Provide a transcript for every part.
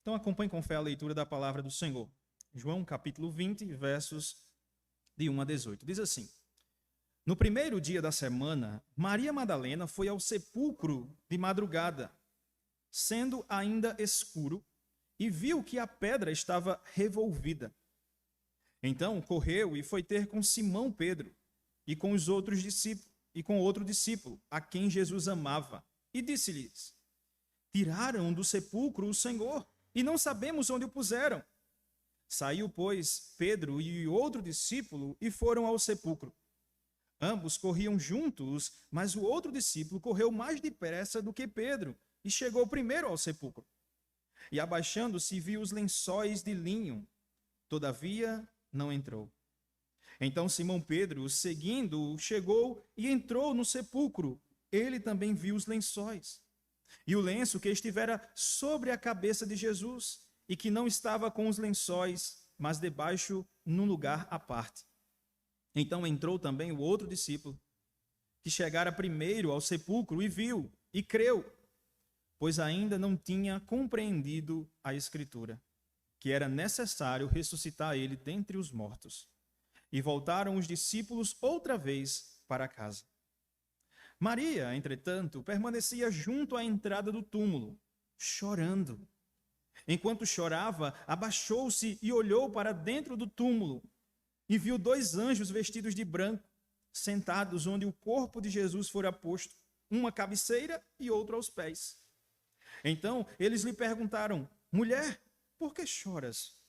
Então acompanhe com fé a leitura da palavra do Senhor. João capítulo 20, versos de 1 a 18. Diz assim: No primeiro dia da semana, Maria Madalena foi ao sepulcro de madrugada, sendo ainda escuro, e viu que a pedra estava revolvida. Então correu e foi ter com Simão Pedro e com os outros discípulos, e com outro discípulo, a quem Jesus amava, e disse-lhes: Tiraram do sepulcro o Senhor, e não sabemos onde o puseram. Saiu, pois, Pedro e outro discípulo e foram ao sepulcro. Ambos corriam juntos, mas o outro discípulo correu mais depressa do que Pedro e chegou primeiro ao sepulcro. E abaixando-se, viu os lençóis de linho. Todavia, não entrou. Então Simão Pedro, seguindo-o, chegou e entrou no sepulcro. Ele também viu os lençóis e o lenço que estivera sobre a cabeça de Jesus, e que não estava com os lençóis, mas debaixo num lugar à parte. Então entrou também o outro discípulo, que chegara primeiro ao sepulcro e viu, e creu, pois ainda não tinha compreendido a Escritura, que era necessário ressuscitar ele dentre os mortos. E voltaram os discípulos outra vez para casa. Maria, entretanto, permanecia junto à entrada do túmulo, chorando. Enquanto chorava, abaixou-se e olhou para dentro do túmulo e viu dois anjos vestidos de branco, sentados onde o corpo de Jesus fora posto, uma à cabeceira e outro aos pés. Então eles lhe perguntaram: Mulher, por que choras?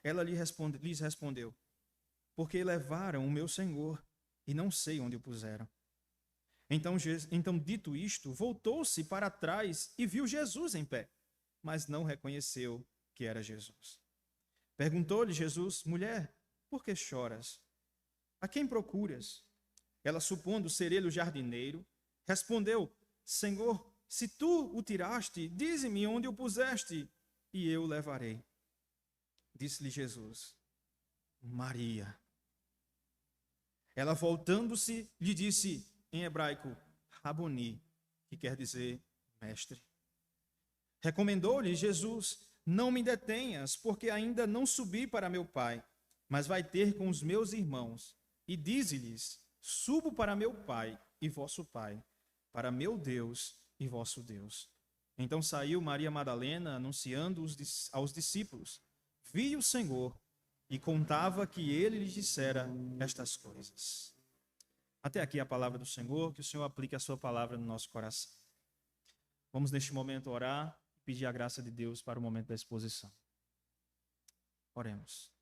Ela lhes respondeu: Porque levaram o meu Senhor e não sei onde o puseram. Então, dito isto, voltou-se para trás e viu Jesus em pé, mas não reconheceu que era Jesus. Perguntou-lhe Jesus: Mulher, por que choras? A quem procuras? Ela, supondo ser ele o jardineiro, respondeu: Senhor, se tu o tiraste, dize-me onde o puseste, e eu o levarei. Disse-lhe Jesus: Maria. Ela, voltando-se, lhe disse em hebraico, Raboni, que quer dizer mestre. Recomendou-lhe Jesus: Não me detenhas, porque ainda não subi para meu Pai, mas vai ter com os meus irmãos. E dize-lhes: Subo para meu Pai e vosso Pai, para meu Deus e vosso Deus. Então saiu Maria Madalena, anunciando aos discípulos: Vi o Senhor, e contava que ele lhes dissera estas coisas. Até aqui a palavra do Senhor, que o Senhor aplique a sua palavra no nosso coração. Vamos neste momento orar e pedir a graça de Deus para o momento da exposição. Oremos.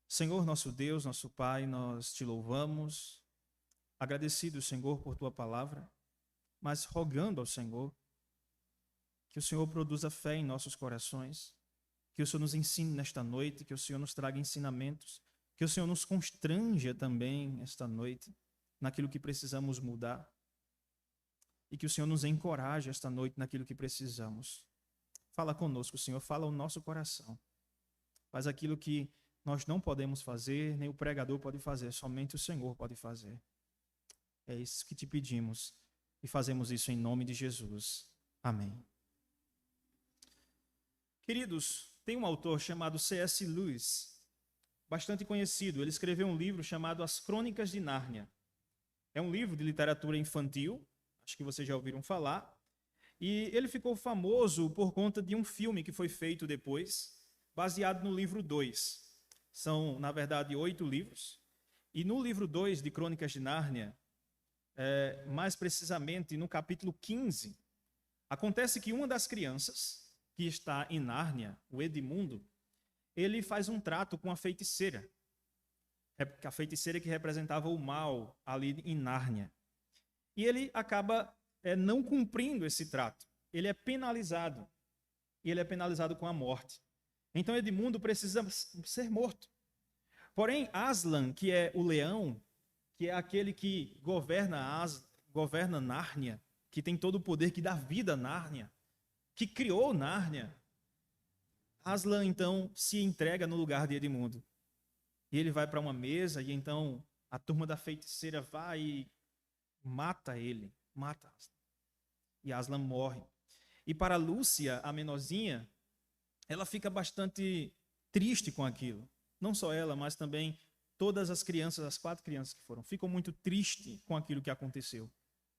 Senhor, nosso Deus, nosso Pai, nós te louvamos, agradecido, Senhor, por tua palavra, mas rogando ao Senhor que o Senhor produza fé em nossos corações, que o Senhor nos ensine nesta noite, que o Senhor nos traga ensinamentos, que o Senhor nos constranja também esta noite naquilo que precisamos mudar e que o Senhor nos encoraje esta noite naquilo que precisamos. Fala conosco, Senhor, fala o nosso coração. Faz aquilo que nós não podemos fazer, nem o pregador pode fazer, somente o Senhor pode fazer. É isso que te pedimos e fazemos isso em nome de Jesus. Amém. Queridos, tem um autor chamado C.S. Lewis, bastante conhecido. Ele escreveu um livro chamado As Crônicas de Nárnia. É um livro de literatura infantil, acho que vocês já ouviram falar, e ele ficou famoso por conta de um filme que foi feito depois, baseado no livro 2. São, na verdade, 8 livros, e no livro 2 de Crônicas de Nárnia, mais precisamente no capítulo 15, acontece que uma das crianças que está em Nárnia, o Edmundo, ele faz um trato com a feiticeira, a feiticeira que representava o mal ali em Nárnia. E ele acaba não cumprindo esse trato. Ele é penalizado. E ele é penalizado com a morte. Então Edmundo precisa ser morto. Porém, Aslan, que é o leão, que é aquele que governa Nárnia, que tem todo o poder, que dá vida a Nárnia, que criou Nárnia, Aslan, então, se entrega no lugar de Edmundo. E ele vai para uma mesa e então a turma da feiticeira vai e mata ele. Mata Aslan. E Aslan morre. E para Lúcia, a menorzinha, ela fica bastante triste com aquilo. Não só ela, mas também todas as crianças, as 4 crianças que foram, ficam muito tristes com aquilo que aconteceu.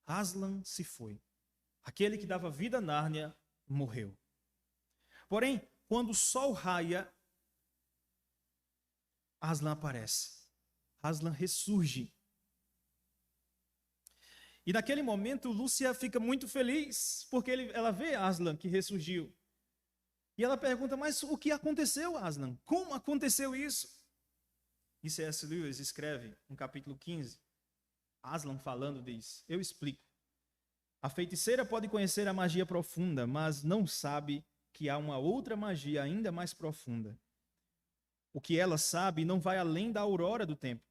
Aslan se foi. Aquele que dava vida a Nárnia morreu. Porém, quando o sol raia, Aslan aparece. Aslan ressurge. E naquele momento, Lúcia fica muito feliz, porque ela vê Aslan que ressurgiu. E ela pergunta, mas o que aconteceu, Aslan? Como aconteceu isso? E C.S. Lewis escreve no capítulo 15, Aslan falando diz, eu explico. A feiticeira pode conhecer a magia profunda, mas não sabe que há uma outra magia ainda mais profunda. O que ela sabe não vai além da aurora do tempo.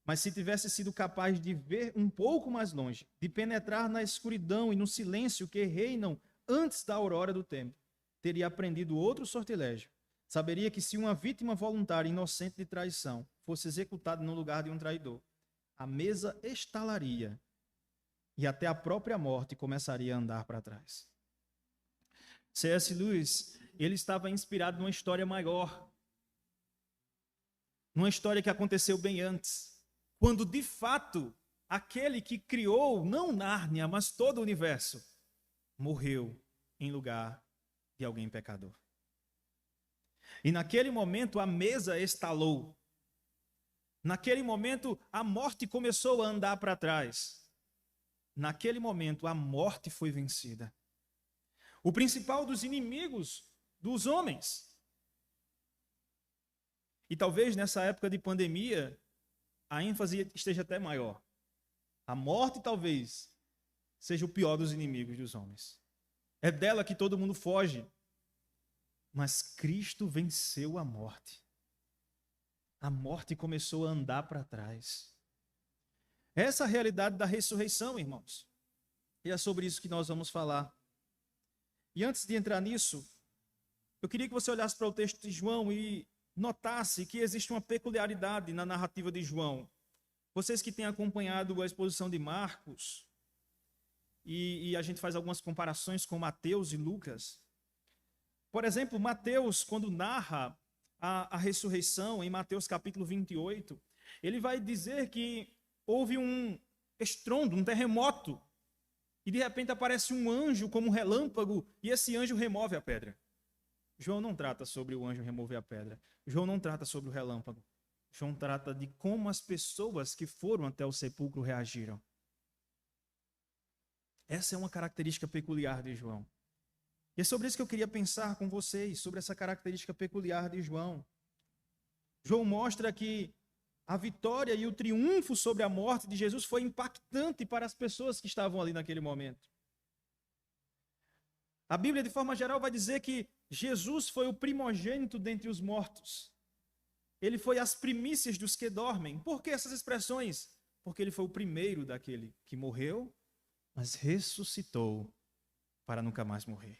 Mas se tivesse sido capaz de ver um pouco mais longe, de penetrar na escuridão e no silêncio que reinam antes da aurora do tempo, teria aprendido outro sortilégio. Saberia que se uma vítima voluntária inocente de traição fosse executada no lugar de um traidor, a mesa estalaria e até a própria morte começaria a andar para trás. C.S. Lewis, ele estava inspirado numa história maior, numa história que aconteceu bem antes, quando de fato aquele que criou não Nárnia, mas todo o universo, morreu em lugar de alguém pecador. E naquele momento a mesa estalou. Naquele momento a morte começou a andar para trás. Naquele momento a morte foi vencida. O principal dos inimigos dos homens. E talvez nessa época de pandemia a ênfase esteja até maior. A morte talvez seja o pior dos inimigos dos homens. É dela que todo mundo foge. Mas Cristo venceu a morte. A morte começou a andar para trás. Essa é a realidade da ressurreição, irmãos. E é sobre isso que nós vamos falar. E antes de entrar nisso, eu queria que você olhasse para o texto de João e notasse que existe uma peculiaridade na narrativa de João. Vocês que têm acompanhado a exposição de Marcos, e a gente faz algumas comparações com Mateus e Lucas. Por exemplo, Mateus, quando narra a ressurreição, em Mateus capítulo 28, ele vai dizer que houve um estrondo, um terremoto, e de repente aparece um anjo como um relâmpago, e esse anjo remove a pedra. João não trata sobre o anjo remover a pedra. João não trata sobre o relâmpago. João trata de como as pessoas que foram até o sepulcro reagiram. Essa é uma característica peculiar de João. E é sobre isso que eu queria pensar com vocês, sobre essa característica peculiar de João. João mostra que a vitória e o triunfo sobre a morte de Jesus foi impactante para as pessoas que estavam ali naquele momento. A Bíblia, de forma geral, vai dizer que Jesus foi o primogênito dentre os mortos. Ele foi as primícias dos que dormem. Por que essas expressões? Porque ele foi o primeiro daquele que morreu, mas ressuscitou para nunca mais morrer.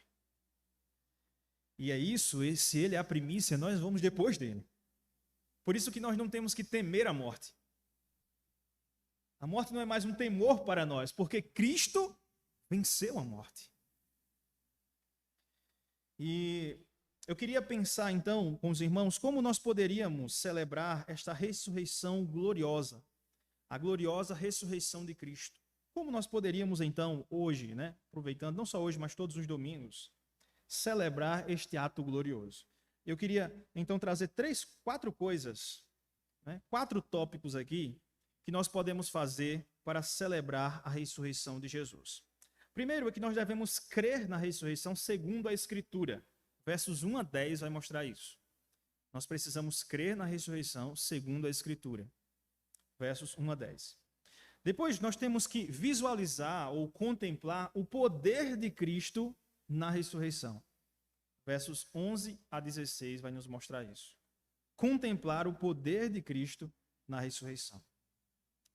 E é isso, se ele é a primícia, nós vamos depois dele. Por isso que nós não temos que temer a morte. A morte não é mais um temor para nós, porque Cristo venceu a morte. E eu queria pensar então com os irmãos como nós poderíamos celebrar esta ressurreição gloriosa, a gloriosa ressurreição de Cristo. Como nós poderíamos então hoje, aproveitando não só hoje, mas todos os domingos, celebrar este ato glorioso? Eu queria então trazer 4 coisas, 4 tópicos aqui que nós podemos fazer para celebrar a ressurreição de Jesus. Primeiro é que nós devemos crer na ressurreição segundo a Escritura. Versos 1 a 10 vai mostrar isso. Nós precisamos crer na ressurreição segundo a Escritura. Versos 1 a 10. Depois nós temos que visualizar ou contemplar o poder de Cristo na ressurreição. Versos 11 a 16 vai nos mostrar isso. Contemplar o poder de Cristo na ressurreição.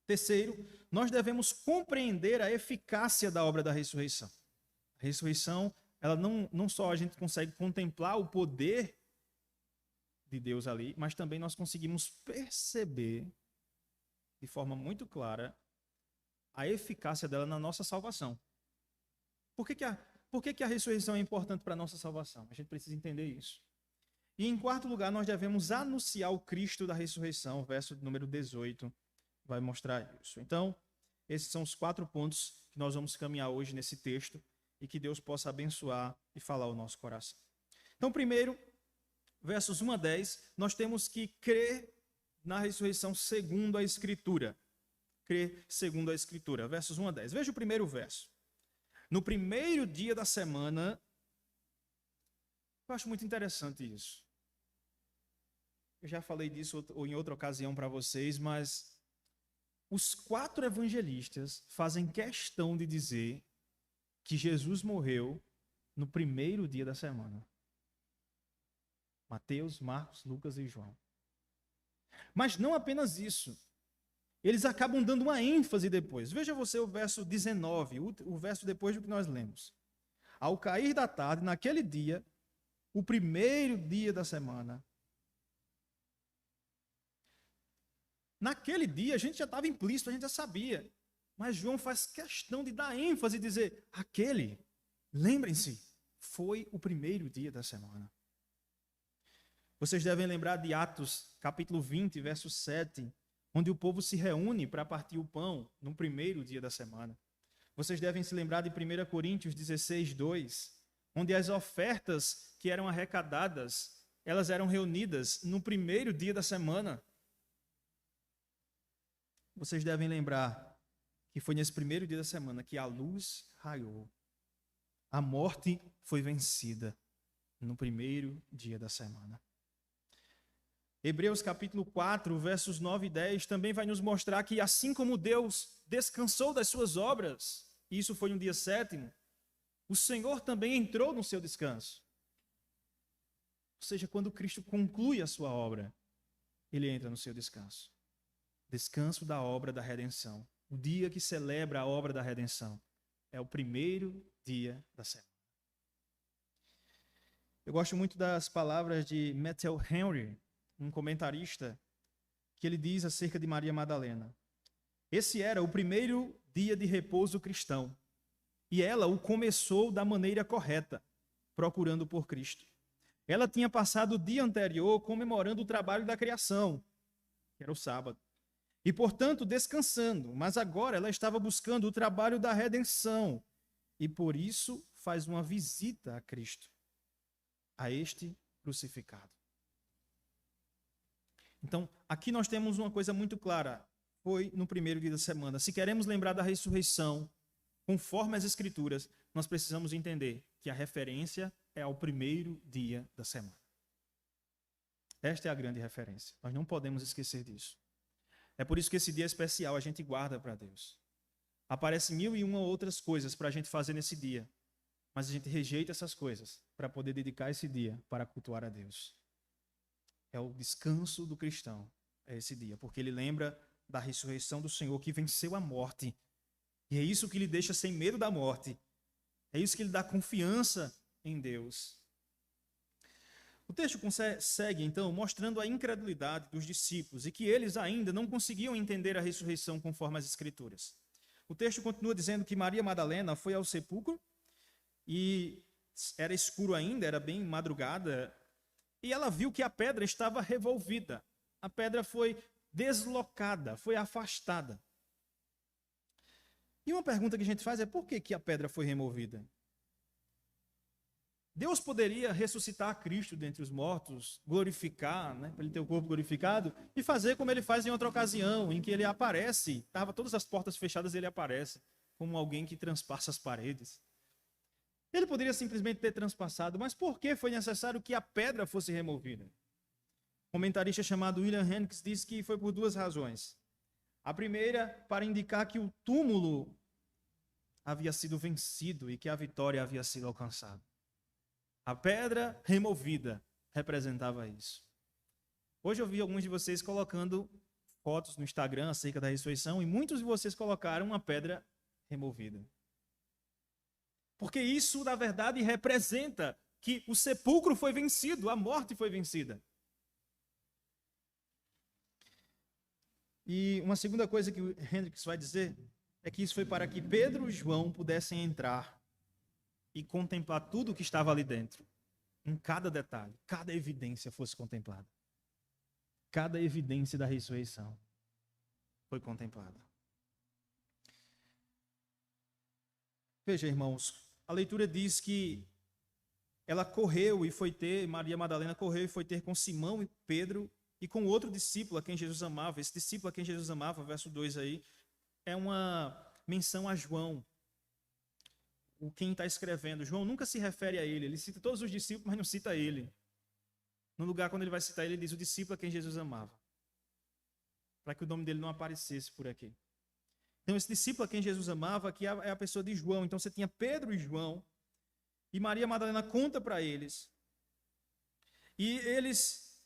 Terceiro, nós devemos compreender a eficácia da obra da ressurreição. A ressurreição, ela não só a gente consegue contemplar o poder de Deus ali, mas também nós conseguimos perceber de forma muito clara a eficácia dela na nossa salvação. Por que a ressurreição é importante para a nossa salvação? A gente precisa entender isso. E em quarto lugar, nós devemos anunciar o Cristo da ressurreição. O verso número 18 vai mostrar isso. Então, esses são os 4 pontos que nós vamos caminhar hoje nesse texto e que Deus possa abençoar e falar ao nosso coração. Então, primeiro, versos 1 a 10, nós temos que crer na ressurreição segundo a Escritura. Crer segundo a Escritura. Versos 1 a 10. Veja o primeiro verso. No primeiro dia da semana, eu acho muito interessante isso. Eu já falei disso em outra ocasião para vocês, mas os 4 evangelistas fazem questão de dizer que Jesus morreu no primeiro dia da semana. Mateus, Marcos, Lucas e João. Mas não apenas isso. Eles acabam dando uma ênfase depois. Veja você o verso 19, o verso depois do que nós lemos. Ao cair da tarde, naquele dia, o primeiro dia da semana. Naquele dia, a gente já estava implícito, a gente já sabia. Mas João faz questão de dar ênfase e dizer, aquele, lembrem-se, foi o primeiro dia da semana. Vocês devem lembrar de Atos, capítulo 20, verso 7, onde o povo se reúne para partir o pão no primeiro dia da semana. Vocês devem se lembrar de 1 Coríntios 16, 2, onde as ofertas que eram arrecadadas, elas eram reunidas no primeiro dia da semana. Vocês devem lembrar que foi nesse primeiro dia da semana que a luz raiou. A morte foi vencida no primeiro dia da semana. Hebreus capítulo 4, versos 9 e 10, também vai nos mostrar que assim como Deus descansou das suas obras, e isso foi no dia 7º, o Senhor também entrou no seu descanso. Ou seja, quando Cristo conclui a sua obra, ele entra no seu descanso. Descanso da obra da redenção. O dia que celebra a obra da redenção é o primeiro dia da semana. Eu gosto muito das palavras de Matthew Henry, um comentarista, que ele diz acerca de Maria Madalena. Esse era o primeiro dia de repouso cristão, e ela o começou da maneira correta, procurando por Cristo. Ela tinha passado o dia anterior comemorando o trabalho da criação, que era o sábado, e, portanto, descansando, mas agora ela estava buscando o trabalho da redenção, e por isso faz uma visita a Cristo, a este crucificado. Então, aqui nós temos uma coisa muito clara. Foi no primeiro dia da semana. Se queremos lembrar da ressurreição, conforme as Escrituras, nós precisamos entender que a referência é ao primeiro dia da semana. Esta é a grande referência. Nós não podemos esquecer disso. É por isso que esse dia especial a gente guarda para Deus. Aparecem 1001 outras coisas para a gente fazer nesse dia, mas a gente rejeita essas coisas para poder dedicar esse dia para cultuar a Deus. É o descanso do cristão, é esse dia, porque ele lembra da ressurreição do Senhor que venceu a morte. E é isso que lhe deixa sem medo da morte. É isso que lhe dá confiança em Deus. O texto segue, então, mostrando a incredulidade dos discípulos e que eles ainda não conseguiam entender a ressurreição conforme as Escrituras. O texto continua dizendo que Maria Madalena foi ao sepulcro e era escuro ainda, era bem madrugada, e ela viu que a pedra estava revolvida. A pedra foi deslocada, foi afastada. E uma pergunta que a gente faz é por que a pedra foi removida? Deus poderia ressuscitar Cristo dentre os mortos, glorificar, para ele ter o corpo glorificado, e fazer como ele faz em outra ocasião, em que ele aparece, estava todas as portas fechadas e ele aparece, como alguém que transpassa as paredes. Ele poderia simplesmente ter transpassado, mas por que foi necessário que a pedra fosse removida? Um comentarista chamado William Henricks diz que foi por 2 razões. A primeira, para indicar que o túmulo havia sido vencido e que a vitória havia sido alcançada. A pedra removida representava isso. Hoje eu vi alguns de vocês colocando fotos no Instagram acerca da ressurreição e muitos de vocês colocaram uma pedra removida. Porque isso, na verdade, representa que o sepulcro foi vencido, a morte foi vencida. E uma segunda coisa que o Hendricks vai dizer é que isso foi para que Pedro e João pudessem entrar e contemplar tudo o que estava ali dentro. em cada detalhe, cada evidência fosse contemplada. Cada evidência da ressurreição foi contemplada. Veja, irmãos, a leitura diz que ela correu e foi ter, Maria Madalena correu e foi ter com Simão e Pedro e com outro discípulo a quem Jesus amava. Esse discípulo a quem Jesus amava, verso 2 aí, é uma menção a João, o quem está escrevendo. João nunca se refere a ele cita todos os discípulos, mas não cita ele. No lugar, quando ele vai citar ele diz o discípulo a quem Jesus amava, para que o nome dele não aparecesse por aqui. Então, esse discípulo a quem Jesus amava, aqui é a pessoa de João. Então, você tinha Pedro e João, e Maria Madalena conta para eles. E eles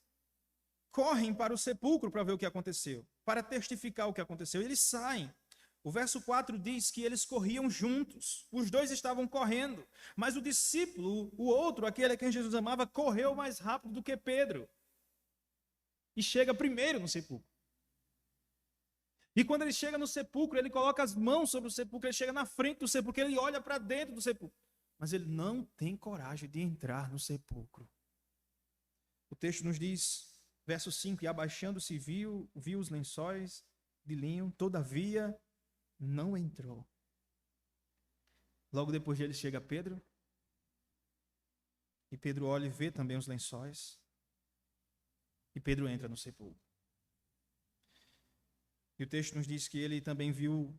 correm para o sepulcro para ver o que aconteceu, para testificar o que aconteceu. Eles saem. O verso 4 diz que eles corriam juntos. Os dois estavam correndo. Mas o discípulo, o outro, aquele a quem Jesus amava, correu mais rápido do que Pedro. E chega primeiro no sepulcro. E quando ele chega no sepulcro, ele coloca as mãos sobre o sepulcro, ele chega na frente do sepulcro, ele olha para dentro do sepulcro. Mas ele não tem coragem de entrar no sepulcro. O texto nos diz, verso 5, e abaixando-se viu os lençóis de linho, todavia não entrou. Logo depois dele chega Pedro, e Pedro olha e vê também os lençóis, e Pedro entra no sepulcro. E o texto nos diz que ele também viu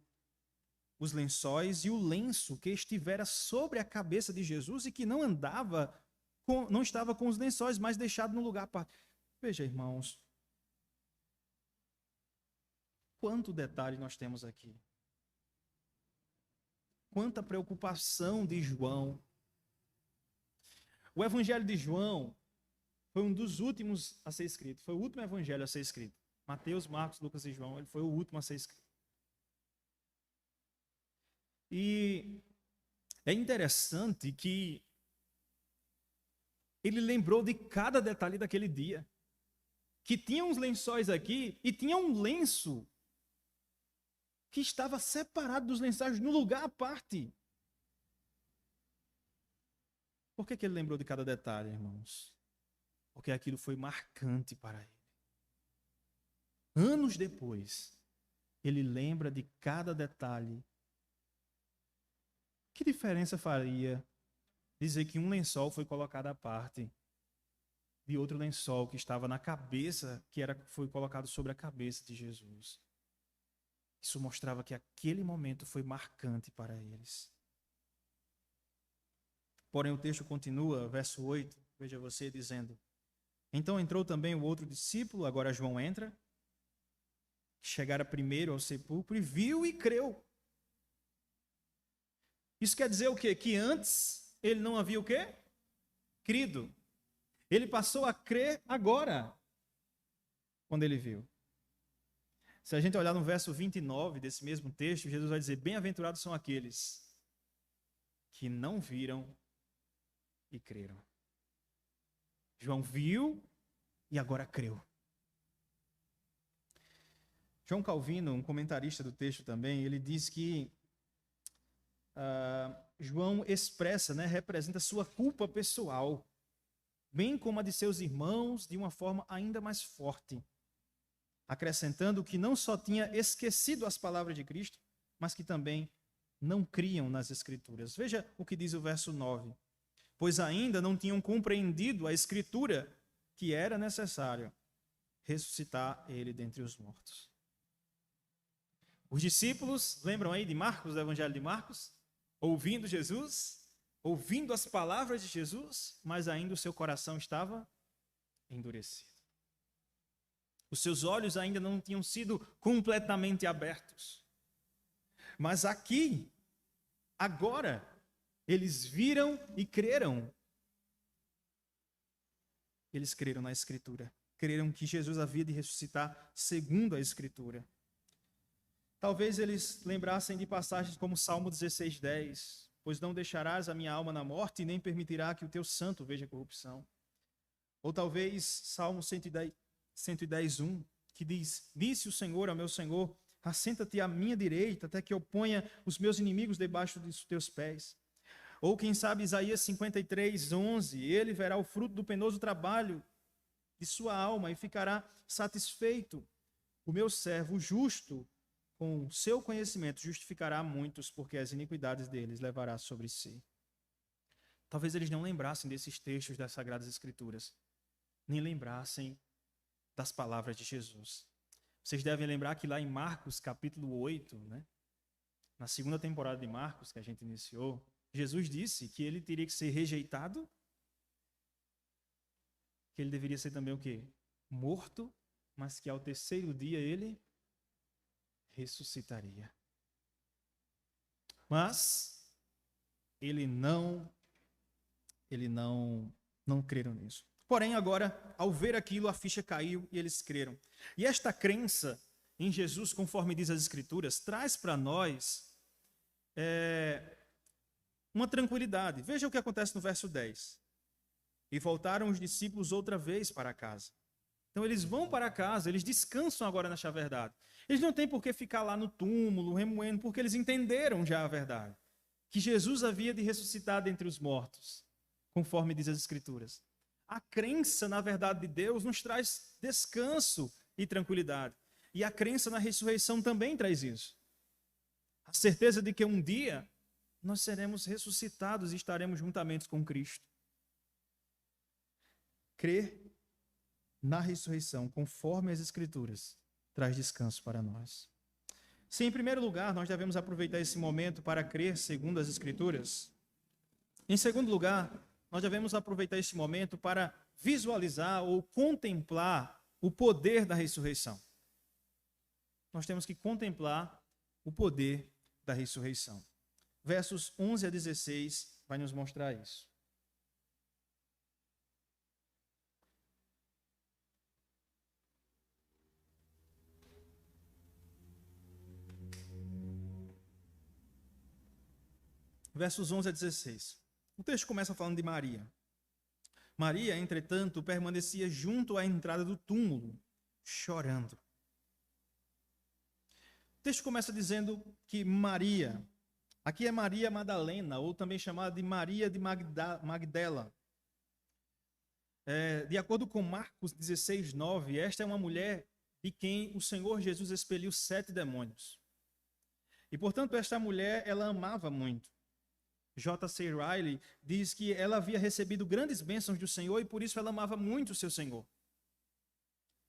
os lençóis e o lenço que estivera sobre a cabeça de Jesus e que não estava com os lençóis, mas deixado no lugar à parte. Veja, irmãos, quanto detalhe nós temos aqui. Quanta preocupação de João. O evangelho de João foi um dos últimos a ser escrito. Foi o último evangelho a ser escrito. Mateus, Marcos, Lucas e João, ele foi o último a ser escrito. E é interessante que ele lembrou de cada detalhe daquele dia. Que tinha uns lençóis aqui e tinha um lenço que estava separado dos lençóis no lugar à parte. Por que ele lembrou de cada detalhe, irmãos? Porque aquilo foi marcante para ele. Anos depois, ele lembra de cada detalhe. Que diferença faria dizer que um lençol foi colocado à parte de outro lençol que estava na cabeça, foi colocado sobre a cabeça de Jesus? Isso mostrava que aquele momento foi marcante para eles. Porém, o texto continua, verso 8, veja você dizendo: então entrou também o outro discípulo, agora João entra, chegara primeiro ao sepulcro e viu e creu. Isso quer dizer o quê? Que antes ele não havia o quê? Crido. Ele passou a crer agora, quando ele viu. Se a gente olhar no verso 29 desse mesmo texto, Jesus vai dizer: bem-aventurados são aqueles que não viram e creram. João viu e agora creu. João Calvino, um comentarista do texto também, ele diz que João expressa, representa sua culpa pessoal, bem como a de seus irmãos, de uma forma ainda mais forte, acrescentando que não só tinha esquecido as palavras de Cristo, mas que também não criam nas Escrituras. Veja o que diz o verso 9. Pois ainda não tinham compreendido a Escritura que era necessário ressuscitar ele dentre os mortos. Os discípulos, lembram aí de Marcos, do Evangelho de Marcos? Ouvindo Jesus, ouvindo as palavras de Jesus, mas ainda o seu coração estava endurecido. Os seus olhos ainda não tinham sido completamente abertos. Mas aqui, agora, eles viram e creram. Eles creram na Escritura. Creram que Jesus havia de ressuscitar segundo a Escritura. Talvez eles lembrassem de passagens como Salmo 16:10, pois não deixarás a minha alma na morte e nem permitirá que o teu santo veja corrupção. Ou talvez Salmo 110:1, que diz: disse o Senhor ao meu Senhor, assenta-te à minha direita, até que eu ponha os meus inimigos debaixo dos teus pés. Ou quem sabe Isaías 53, 11, ele verá o fruto do penoso trabalho de sua alma e ficará satisfeito. O meu servo justo, com seu conhecimento, justificará muitos, porque as iniquidades deles levará sobre si. Talvez eles não lembrassem desses textos das Sagradas Escrituras, nem lembrassem das palavras de Jesus. Vocês devem lembrar que lá em Marcos, capítulo 8, né, na segunda temporada de Marcos, que a gente iniciou, Jesus disse que ele teria que ser rejeitado, que ele deveria ser também o quê? Morto, mas que ao terceiro dia ele ressuscitaria. Mas ele não creram nisso. Porém, agora, ao ver aquilo, a ficha caiu e eles creram. E esta crença em Jesus, conforme diz as Escrituras, traz para nós uma tranquilidade. Veja o que acontece no verso 10. E voltaram os discípulos outra vez para casa. Então eles vão para casa, eles descansam agora nesta verdade. Eles não têm por que ficar lá no túmulo, remoendo, porque eles entenderam já a verdade. Que Jesus havia de ressuscitar dentre os mortos, conforme diz as Escrituras. A crença na verdade de Deus nos traz descanso e tranquilidade. E a crença na ressurreição também traz isso. A certeza de que um dia nós seremos ressuscitados e estaremos juntamente com Cristo. Crer na ressurreição, conforme as Escrituras, traz descanso para nós. Se, em primeiro lugar, nós devemos aproveitar esse momento para crer segundo as Escrituras, em segundo lugar, nós devemos aproveitar esse momento para visualizar ou contemplar o poder da ressurreição. Nós temos que contemplar o poder da ressurreição. Versos 11 a 16 vai nos mostrar isso. Versos 11 a 16. O texto começa falando de Maria. Maria, entretanto, permanecia junto à entrada do túmulo, chorando. O texto começa dizendo que Maria, aqui é Maria Madalena, ou também chamada de Maria de Magdala. De acordo com Marcos 16, 9, esta é uma mulher de quem o Senhor Jesus expeliu 7 demônios. E, portanto, esta mulher, ela amava muito. J.C. Riley diz que ela havia recebido grandes bênçãos do Senhor e por isso ela amava muito o seu Senhor.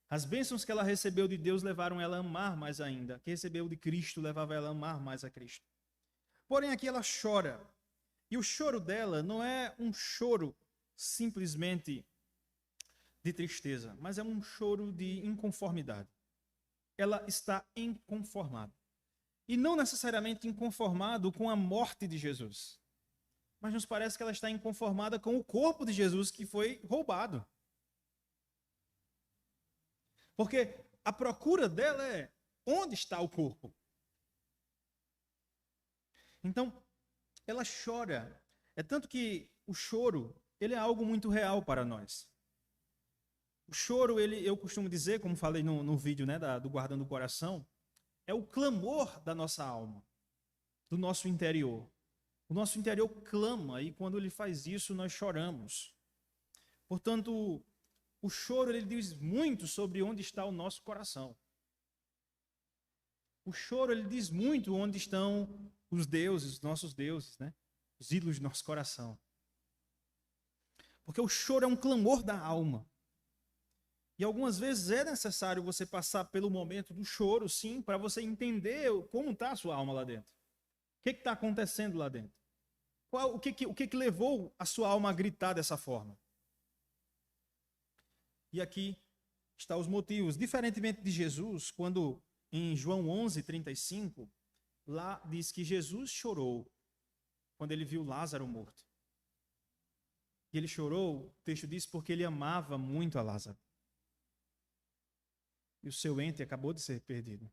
As bênçãos que ela recebeu de Deus levaram ela a amar mais ainda. Que recebeu de Cristo levava ela a amar mais a Cristo. Porém, aqui ela chora. E o choro dela não é um choro simplesmente de tristeza, mas é um choro de inconformidade. Ela está inconformada. E não necessariamente inconformado com a morte de Jesus. Mas nos parece que ela está inconformada com o corpo de Jesus que foi roubado. Porque a procura dela é: onde está o corpo? Então, ela chora. É tanto que o choro, ele é algo muito real para nós. O choro, eu costumo dizer, como falei no vídeo, né, do Guardando o Coração, é o clamor da nossa alma, do nosso interior. O nosso interior clama e quando ele faz isso, nós choramos. Portanto, o choro, ele diz muito sobre onde está o nosso coração. O choro, ele diz muito onde estão os deuses, os nossos deuses, né? Os ídolos do nosso coração. Porque o choro é um clamor da alma. E algumas vezes é necessário você passar pelo momento do choro, sim, para você entender como está a sua alma lá dentro. O que está acontecendo lá dentro? O que levou a sua alma a gritar dessa forma? E aqui estão os motivos. Diferentemente de Jesus, quando em João 11:35, lá diz que Jesus chorou quando ele viu Lázaro morto. E ele chorou, o texto diz, porque ele amava muito a Lázaro. E o seu ente acabou de ser perdido.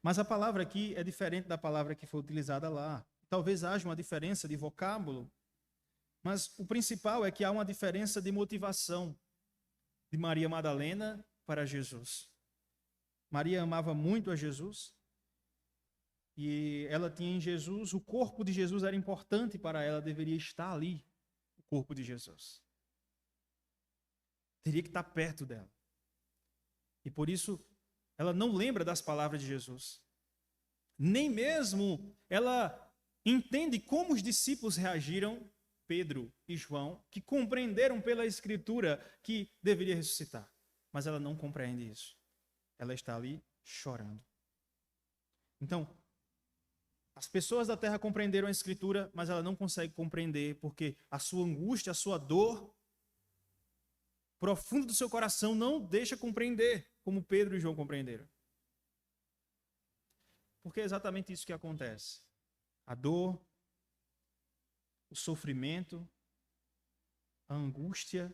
Mas a palavra aqui é diferente da palavra que foi utilizada lá. Talvez haja uma diferença de vocábulo, mas o principal é que há uma diferença de motivação de Maria Madalena para Jesus. Maria amava muito a Jesus e ela tinha em Jesus, o corpo de Jesus era importante para ela, deveria estar ali, o corpo de Jesus. Teria que estar perto dela. E por isso, ela não lembra das palavras de Jesus. Nem mesmo ela entende como os discípulos reagiram, Pedro e João, que compreenderam pela Escritura que deveria ressuscitar. Mas ela não compreende isso. Ela está ali chorando. Então, as pessoas da terra compreenderam a Escritura, mas ela não consegue compreender porque a sua angústia, a sua dor profunda do seu coração não deixa compreender, como Pedro e João compreenderam. Porque é exatamente isso que acontece. A dor, o sofrimento, a angústia,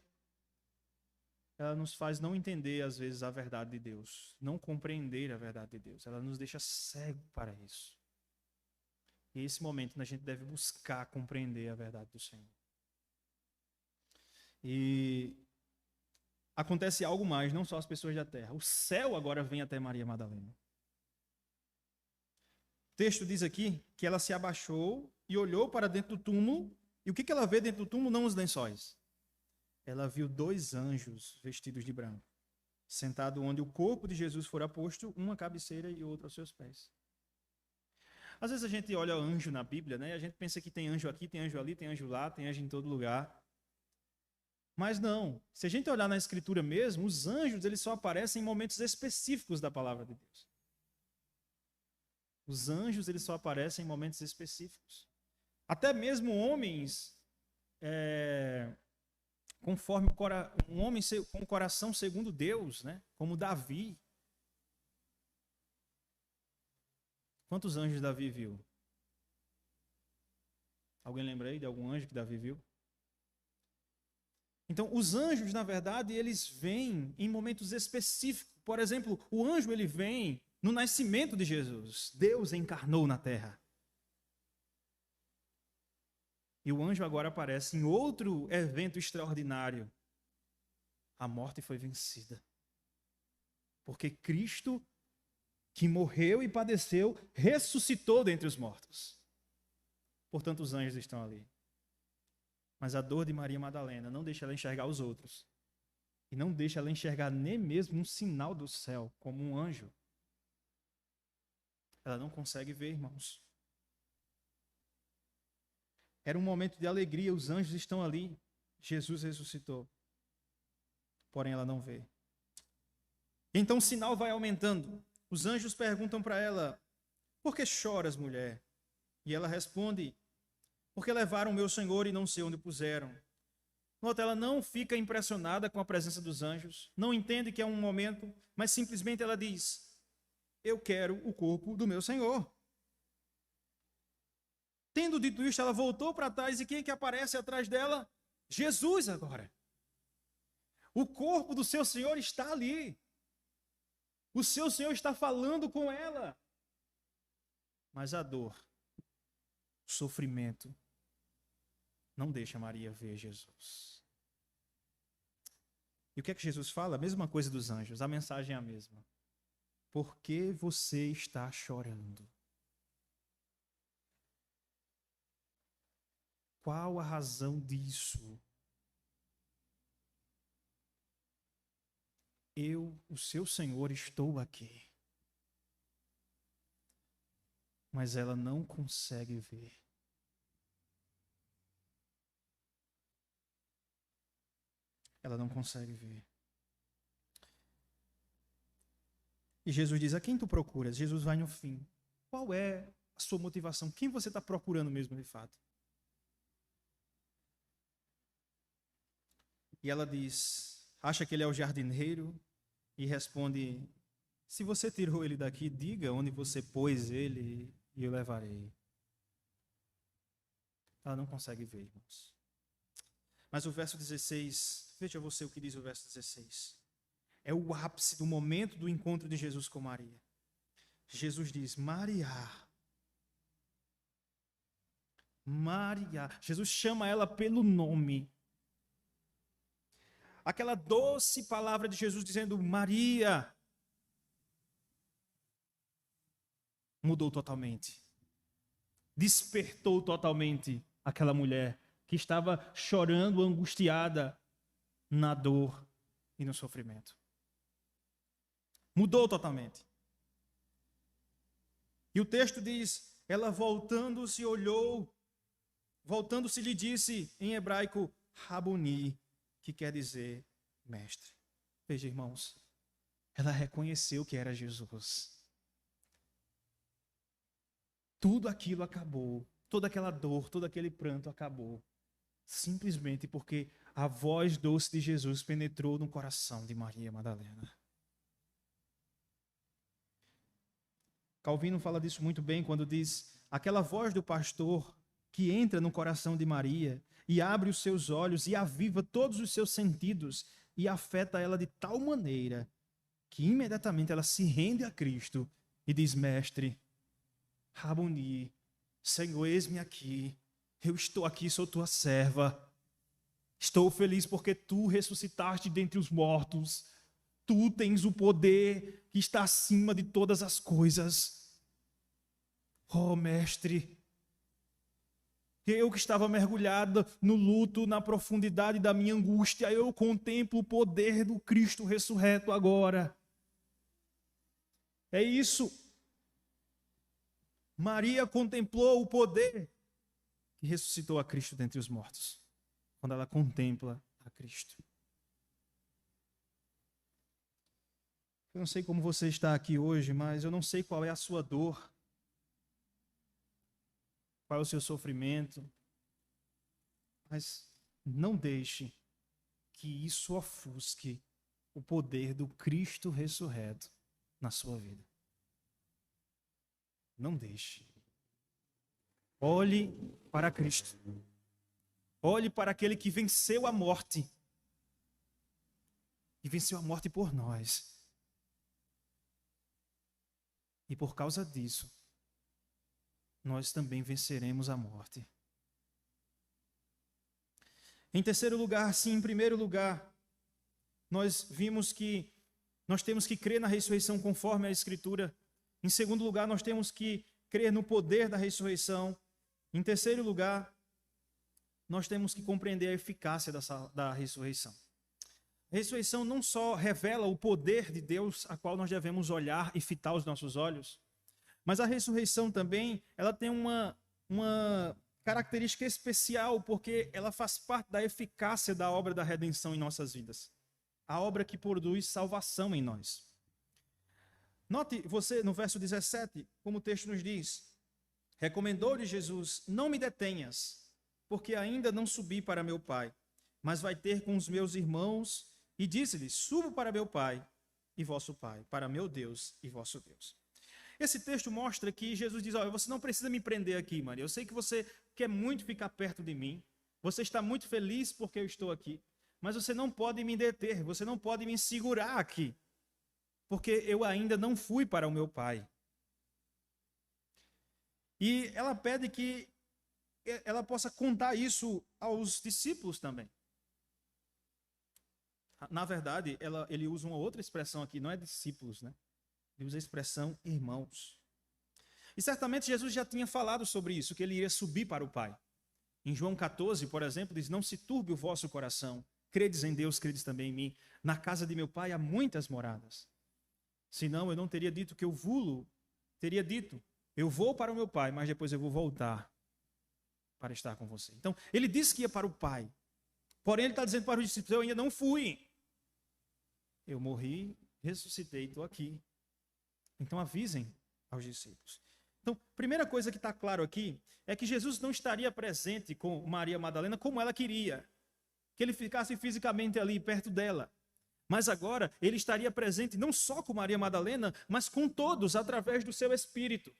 ela nos faz não entender, às vezes, a verdade de Deus, não compreender a verdade de Deus. Ela nos deixa cego para isso. E é esse momento a gente deve buscar compreender a verdade do Senhor. E acontece algo mais, não só as pessoas da terra. O céu agora vem até Maria Madalena. O texto diz aqui que ela se abaixou e olhou para dentro do túmulo. E o que ela vê dentro do túmulo? Não os lençóis. Ela viu 2 anjos vestidos de branco, sentado onde o corpo de Jesus fora posto, uma à cabeceira e outra aos seus pés. Às vezes a gente olha anjo na Bíblia, né? E a gente pensa que tem anjo aqui, tem anjo ali, tem anjo lá, tem anjo em todo lugar. Mas não. Se a gente olhar na Escritura mesmo, os anjos eles só aparecem em momentos específicos da palavra de Deus. Os anjos eles só aparecem em momentos específicos. Até mesmo homens, conforme um homem com o coração segundo Deus, né? Como Davi. Quantos anjos Davi viu? Alguém lembra aí de algum anjo que Davi viu? Então, os anjos, na verdade, eles vêm em momentos específicos. Por exemplo, o anjo ele vem no nascimento de Jesus. Deus encarnou na terra. E o anjo agora aparece em outro evento extraordinário. A morte foi vencida. Porque Cristo, que morreu e padeceu, ressuscitou dentre os mortos. Portanto, os anjos estão ali. Mas a dor de Maria Madalena não deixa ela enxergar os outros. E não deixa ela enxergar nem mesmo um sinal do céu, como um anjo. Ela não consegue ver, irmãos. Era um momento de alegria, os anjos estão ali. Jesus ressuscitou. Porém, ela não vê. Então o sinal vai aumentando. Os anjos perguntam para ela: por que choras, mulher? E ela responde: porque levaram o meu Senhor e não sei onde o puseram. Nota, ela não fica impressionada com a presença dos anjos, não entende que é um momento, mas simplesmente ela diz: eu quero o corpo do meu Senhor. Tendo dito isto, ela voltou para trás e quem é que aparece atrás dela? Jesus agora. O corpo do seu Senhor está ali. O seu Senhor está falando com ela. Mas a dor, o sofrimento, não deixa Maria ver Jesus. E o que é que Jesus fala? A mesma coisa dos anjos, a mensagem é a mesma. Por que você está chorando? Qual a razão disso? Eu, o seu Senhor, estou aqui. Mas ela não consegue ver. Ela não consegue ver. E Jesus diz: a quem tu procuras? Jesus vai no fim. Qual é a sua motivação? Quem você está procurando mesmo de fato? E ela diz, acha que ele é o jardineiro e responde: se você tirou ele daqui, diga onde você pôs ele e eu levarei. Ela não consegue ver, irmãos. Mas o verso 16, veja você o que diz o verso 16. É o ápice do momento do encontro de Jesus com Maria. Jesus diz: Maria. Maria. Jesus chama ela pelo nome. Aquela doce palavra de Jesus dizendo: Maria. mudou totalmente. Despertou totalmente aquela mulher que estava chorando, angustiada na dor e no sofrimento. Mudou totalmente. E o texto diz, ela voltando-se olhou, voltando-se lhe disse em hebraico, Rabuni, que quer dizer mestre. Veja, irmãos, ela reconheceu que era Jesus. Tudo aquilo acabou, toda aquela dor, todo aquele pranto acabou, simplesmente porque a voz doce de Jesus penetrou no coração de Maria Madalena. Calvino fala disso muito bem quando diz, aquela voz do pastor que entra no coração de Maria e abre os seus olhos e aviva todos os seus sentidos e afeta ela de tal maneira que imediatamente ela se rende a Cristo e diz, mestre, Rabuni, Senhor, eis-me aqui, eu estou aqui, sou tua serva, estou feliz porque tu ressuscitaste dentre os mortos, tu tens o poder que está acima de todas as coisas. Oh, mestre, eu que estava mergulhada no luto, na profundidade da minha angústia, eu contemplo o poder do Cristo ressurreto agora. É isso. Maria contemplou o poder que ressuscitou a Cristo dentre os mortos, quando ela contempla a Cristo. Eu não sei como você está aqui hoje, mas eu não sei qual é a sua dor, qual é o seu sofrimento, mas não deixe que isso ofusque o poder do Cristo ressurreto na sua vida. Não deixe. Olhe para Cristo. Olhe para aquele que venceu a morte. E venceu a morte por nós. E por causa disso, nós também venceremos a morte. Em terceiro lugar, sim, em primeiro lugar, nós vimos que nós temos que crer na ressurreição conforme a Escritura. Em segundo lugar, nós temos que crer no poder da ressurreição. Em terceiro lugar, nós temos que compreender a eficácia da ressurreição. A ressurreição não só revela o poder de Deus a qual nós devemos olhar e fitar os nossos olhos, mas a ressurreição também, ela tem uma característica especial, porque ela faz parte da eficácia da obra da redenção em nossas vidas. A obra que produz salvação em nós. Note você no verso 17, como o texto nos diz, recomendou-lhe Jesus, não me detenhas, porque ainda não subi para meu Pai, mas vai ter com os meus irmãos, e disse-lhe, subo para meu Pai e vosso Pai, para meu Deus e vosso Deus. Esse texto mostra que Jesus diz, olha, você não precisa me prender aqui, Maria, eu sei que você quer muito ficar perto de mim, você está muito feliz porque eu estou aqui, mas você não pode me deter, você não pode me segurar aqui, porque eu ainda não fui para o meu Pai. E ela pede que ela possa contar isso aos discípulos também. Na verdade, ele usa uma outra expressão aqui, não é discípulos, né? Ele usa a expressão irmãos. E certamente Jesus já tinha falado sobre isso, que ele iria subir para o Pai. Em João 14, por exemplo, diz, não se turbe o vosso coração, credes em Deus, credes também em mim. Na casa de meu Pai há muitas moradas. Senão eu não teria dito que eu vulo, teria dito, eu vou para o meu Pai, mas depois eu vou voltar para estar com você. Então, ele disse que ia para o Pai. Porém, ele está dizendo para os discípulos, eu ainda não fui. Eu morri, ressuscitei, estou aqui. Então, avisem aos discípulos. Então, primeira coisa que está claro aqui é que Jesus não estaria presente com Maria Madalena como ela queria. Que ele ficasse fisicamente ali, perto dela. Mas agora, ele estaria presente não só com Maria Madalena, mas com todos, através do seu Espírito.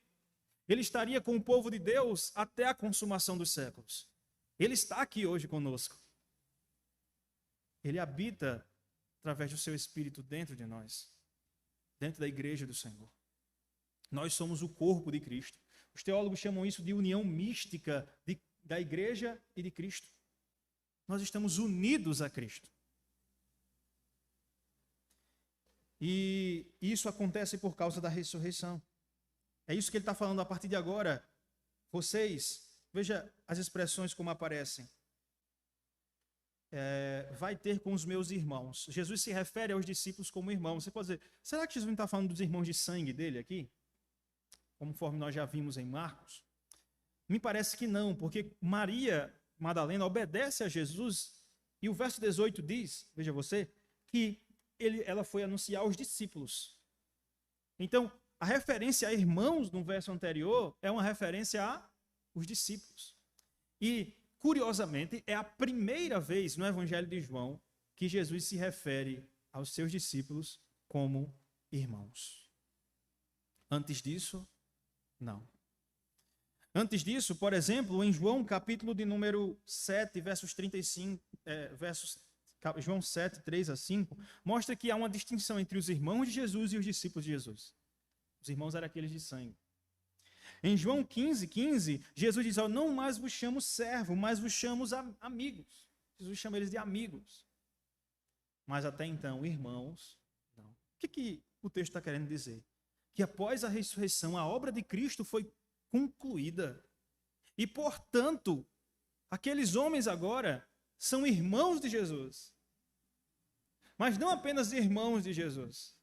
Ele estaria com o povo de Deus até a consumação dos séculos. Ele está aqui hoje conosco. Ele habita através do seu Espírito dentro de nós, dentro da igreja do Senhor. Nós somos o corpo de Cristo. Os teólogos chamam isso de união mística da igreja e de Cristo. Nós estamos unidos a Cristo. E isso acontece por causa da ressurreição. É isso que ele está falando a partir de agora. Vocês, veja as expressões como aparecem. Vai ter com os meus irmãos. Jesus se refere aos discípulos como irmãos. Você pode dizer, será que Jesus não está falando dos irmãos de sangue dele aqui? Conforme nós já vimos em Marcos? Me parece que não, porque Maria Madalena obedece a Jesus e o verso 18 diz, veja você, que ela foi anunciar aos discípulos. Então, a referência a irmãos no verso anterior é uma referência aos discípulos. E, curiosamente, é a primeira vez no Evangelho de João que Jesus se refere aos seus discípulos como irmãos. Antes disso, não. Antes disso, por exemplo, em João, capítulo de número 7, versos 35, João 7, 3 a 5, mostra que há uma distinção entre os irmãos de Jesus e os discípulos de Jesus. Os irmãos eram aqueles de sangue. Em João 15, 15, Jesus diz, não mais vos chamo servo, mas vos chamo amigos. Jesus chama eles de amigos. Mas até então, irmãos, não. O que o texto está querendo dizer? Que após a ressurreição, a obra de Cristo foi concluída. E, portanto, aqueles homens agora são irmãos de Jesus. Mas não apenas irmãos de Jesus.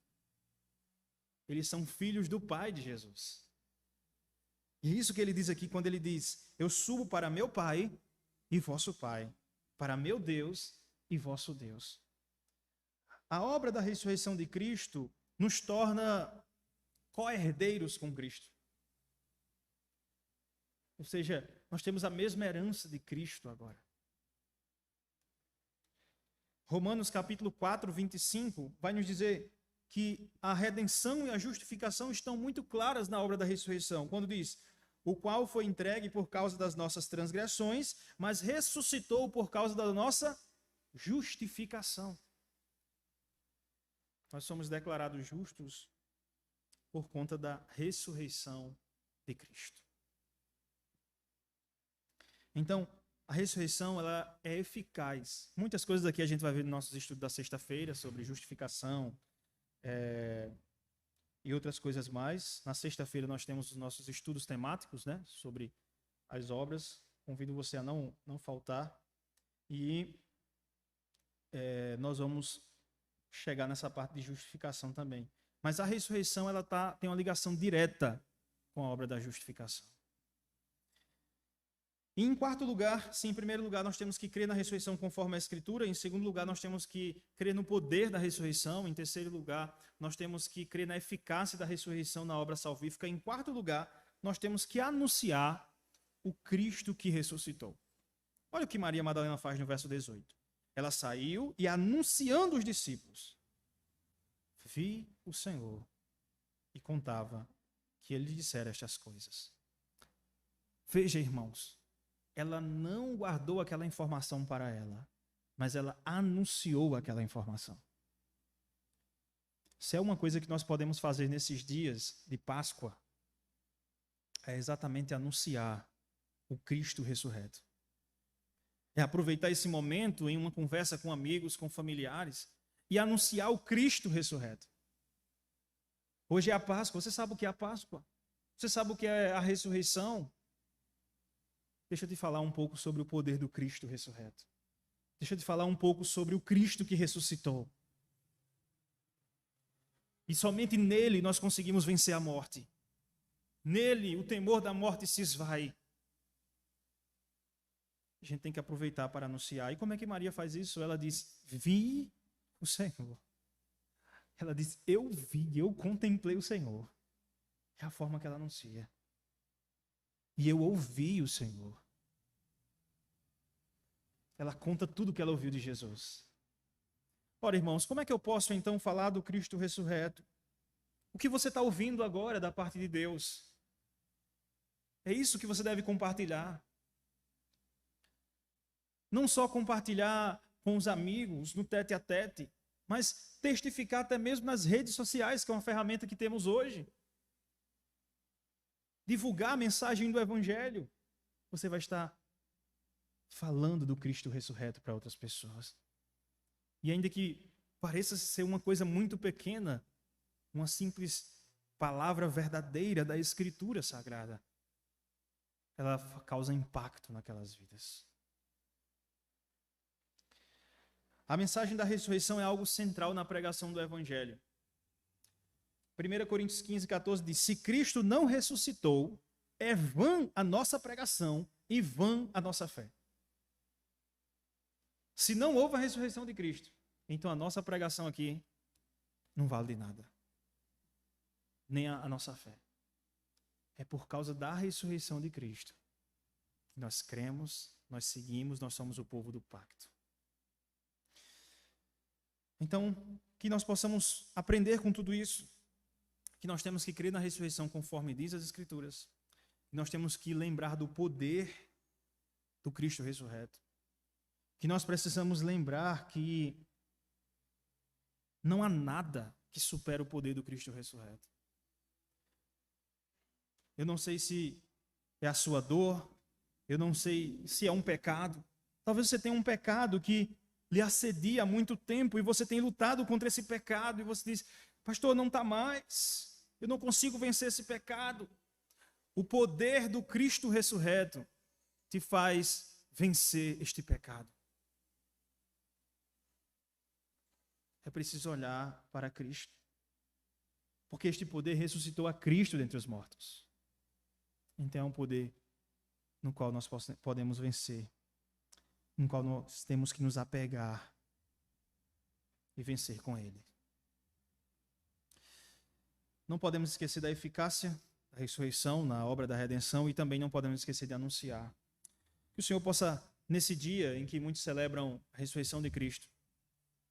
Eles são filhos do Pai de Jesus. E é isso que ele diz aqui quando ele diz, eu subo para meu Pai e vosso Pai, para meu Deus e vosso Deus. A obra da ressurreição de Cristo nos torna co-herdeiros com Cristo. Ou seja, nós temos a mesma herança de Cristo agora. Romanos capítulo 4, 25, vai nos dizer que a redenção e a justificação estão muito claras na obra da ressurreição. Quando diz, o qual foi entregue por causa das nossas transgressões, mas ressuscitou por causa da nossa justificação. Nós somos declarados justos por conta da ressurreição de Cristo. Então, a ressurreição ela é eficaz. Muitas coisas aqui a gente vai ver no nosso estudo da sexta-feira sobre justificação e outras coisas mais. Na sexta-feira nós temos os nossos estudos temáticos, né, sobre as obras. Convido você a não faltar. E nós vamos chegar nessa parte de justificação também. Mas a ressurreição ela tem uma ligação direta com a obra da justificação. E em quarto lugar, sim, em primeiro lugar, nós temos que crer na ressurreição conforme a Escritura. Em segundo lugar, nós temos que crer no poder da ressurreição. Em terceiro lugar, nós temos que crer na eficácia da ressurreição na obra salvífica. Em quarto lugar, nós temos que anunciar o Cristo que ressuscitou. Olha o que Maria Madalena faz no verso 18. Ela saiu e anunciando os discípulos, vi o Senhor e contava que ele lhe dissera estas coisas. Veja, irmãos, ela não guardou aquela informação para ela, mas ela anunciou aquela informação. Se é uma coisa que nós podemos fazer nesses dias de Páscoa, é exatamente anunciar o Cristo ressurreto. É aproveitar esse momento em uma conversa com amigos, com familiares, e anunciar o Cristo ressurreto. Hoje é a Páscoa. Você sabe o que é a Páscoa? Você sabe o que é a ressurreição? Deixa eu te falar um pouco sobre o poder do Cristo ressurreto. Deixa eu te falar um pouco sobre o Cristo que ressuscitou. E somente nele nós conseguimos vencer a morte. Nele o temor da morte se esvai. A gente tem que aproveitar para anunciar. E como é que Maria faz isso? Ela diz, vi o Senhor. Ela diz, eu vi, eu contemplei o Senhor. É a forma que ela anuncia. E eu ouvi o Senhor. Ela conta tudo o que ela ouviu de Jesus. Ora, irmãos, como é que eu posso então falar do Cristo ressurreto? O que você está ouvindo agora da parte de Deus? É isso que você deve compartilhar. Não só compartilhar com os amigos, no tete a tete, mas testificar até mesmo nas redes sociais, que é uma ferramenta que temos hoje. Divulgar a mensagem do Evangelho. Você vai estar falando do Cristo ressurreto para outras pessoas. E ainda que pareça ser uma coisa muito pequena, uma simples palavra verdadeira da Escritura Sagrada, ela causa impacto naquelas vidas. A mensagem da ressurreição é algo central na pregação do Evangelho. 1 Coríntios 15, 14 diz: se Cristo não ressuscitou, é vã a nossa pregação e vã a nossa fé. Se não houve a ressurreição de Cristo, então a nossa pregação aqui não vale de nada. Nem a nossa fé. É por causa da ressurreição de Cristo que nós cremos, nós seguimos, nós somos o povo do pacto. Então, que nós possamos aprender com tudo isso, que nós temos que crer na ressurreição conforme diz as Escrituras, que nós temos que lembrar do poder do Cristo ressurreto, que nós precisamos lembrar que não há nada que supere o poder do Cristo ressurreto. Eu não sei se é a sua dor, eu não sei se é um pecado. Talvez você tenha um pecado que lhe assedia há muito tempo e você tem lutado contra esse pecado e você diz: pastor, não está mais, eu não consigo vencer esse pecado. O poder do Cristo ressurreto te faz vencer este pecado. É preciso olhar para Cristo, porque este poder ressuscitou a Cristo dentre os mortos. Então é um poder no qual nós podemos vencer, no qual nós temos que nos apegar e vencer com Ele. Não podemos esquecer da eficácia da ressurreição na obra da redenção e também não podemos esquecer de anunciar. Que o Senhor possa, nesse dia em que muitos celebram a ressurreição de Cristo,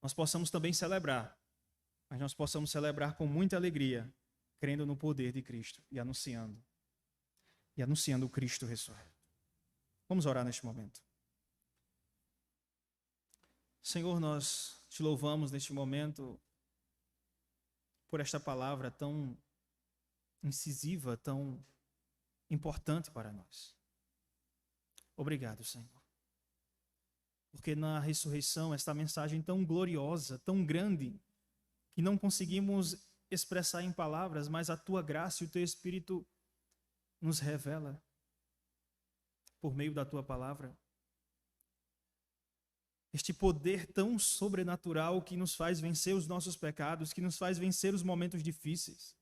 nós possamos também celebrar, mas nós possamos celebrar com muita alegria, crendo no poder de Cristo e anunciando o Cristo ressurreto. Vamos orar neste momento. Senhor, nós te louvamos neste momento por esta palavra tão incisiva, tão importante para nós. Obrigado, Senhor. Porque na ressurreição, esta mensagem tão gloriosa, tão grande, que não conseguimos expressar em palavras, mas a tua graça e o teu Espírito nos revela por meio da tua palavra. Este poder tão sobrenatural que nos faz vencer os nossos pecados, que nos faz vencer os momentos difíceis,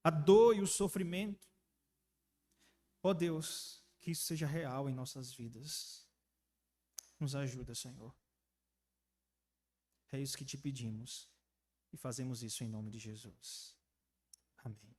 a dor e o sofrimento. Ó Deus, que isso seja real em nossas vidas. Nos ajuda, Senhor. É isso que te pedimos e fazemos isso em nome de Jesus. Amém.